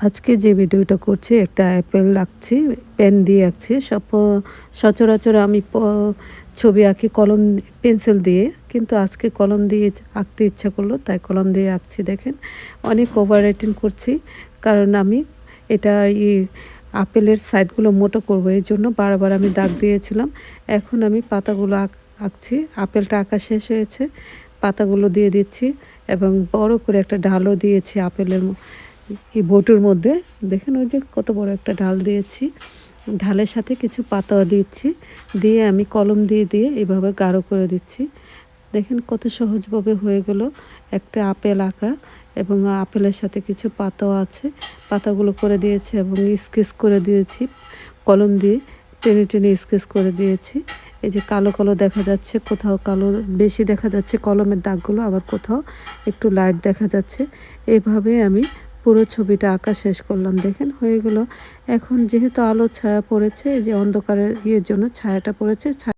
আজকে যে ভিডিওটা করছি একটা অ্যাপেল আঁকছি, পেন দিয়ে আঁকছি। সচরাচর আমি ছবি আঁকি কলম পেন্সিল দিয়ে, কিন্তু আজকে কলম দিয়ে আঁকতে ইচ্ছা করলো তাই কলম দিয়ে আঁকছি। দেখেন অনেক ওভার রাইটিং করছি, কারণ আমি এটা আপেলের সাইডগুলো মোটা করব, এই জন্য বারবার আমি দাগ দিয়েছিলাম। এখন আমি পাতাগুলো আঁকছি। আপেলটা আঁকা শেষ হয়েছে, পাতাগুলো দিয়ে দিচ্ছি এবং বড় করে একটা ঢালও দিয়েছি আপেলের এই বটুর মধ্যে। দেখেন ওই যে কত বড় একটা ঢাল দিয়েছি, ঢালের সাথে কিছু পাতাও দিচ্ছি, দিয়ে আমি কলম দিয়ে দিয়ে এভাবে গাঢ় করে দিচ্ছি। দেখেন কত সহজভাবে হয়ে গেল একটা আপেল আঁকা, এবং আপেলের সাথে কিছু পাতাও আছে, পাতাগুলো করে দিয়েছি এবং স্কেচ করে দিয়েছি কলম দিয়ে, টেনে টেনে স্কেচ করে দিয়েছি। এই যে কালো কালো দেখা যাচ্ছে, কোথাও কালো বেশি দেখা যাচ্ছে কলমের দাগগুলো, আবার কোথাও একটু লাইট দেখা যাচ্ছে। এভাবে আমি পুরো ছবিটা আঁকা শেষ করলাম। দেখেন হয়ে গেল। এখন যেহেতু আলো ছায়া পড়েছে, এই যে অন্ধকারের জন্য ছায়াটা পড়েছে,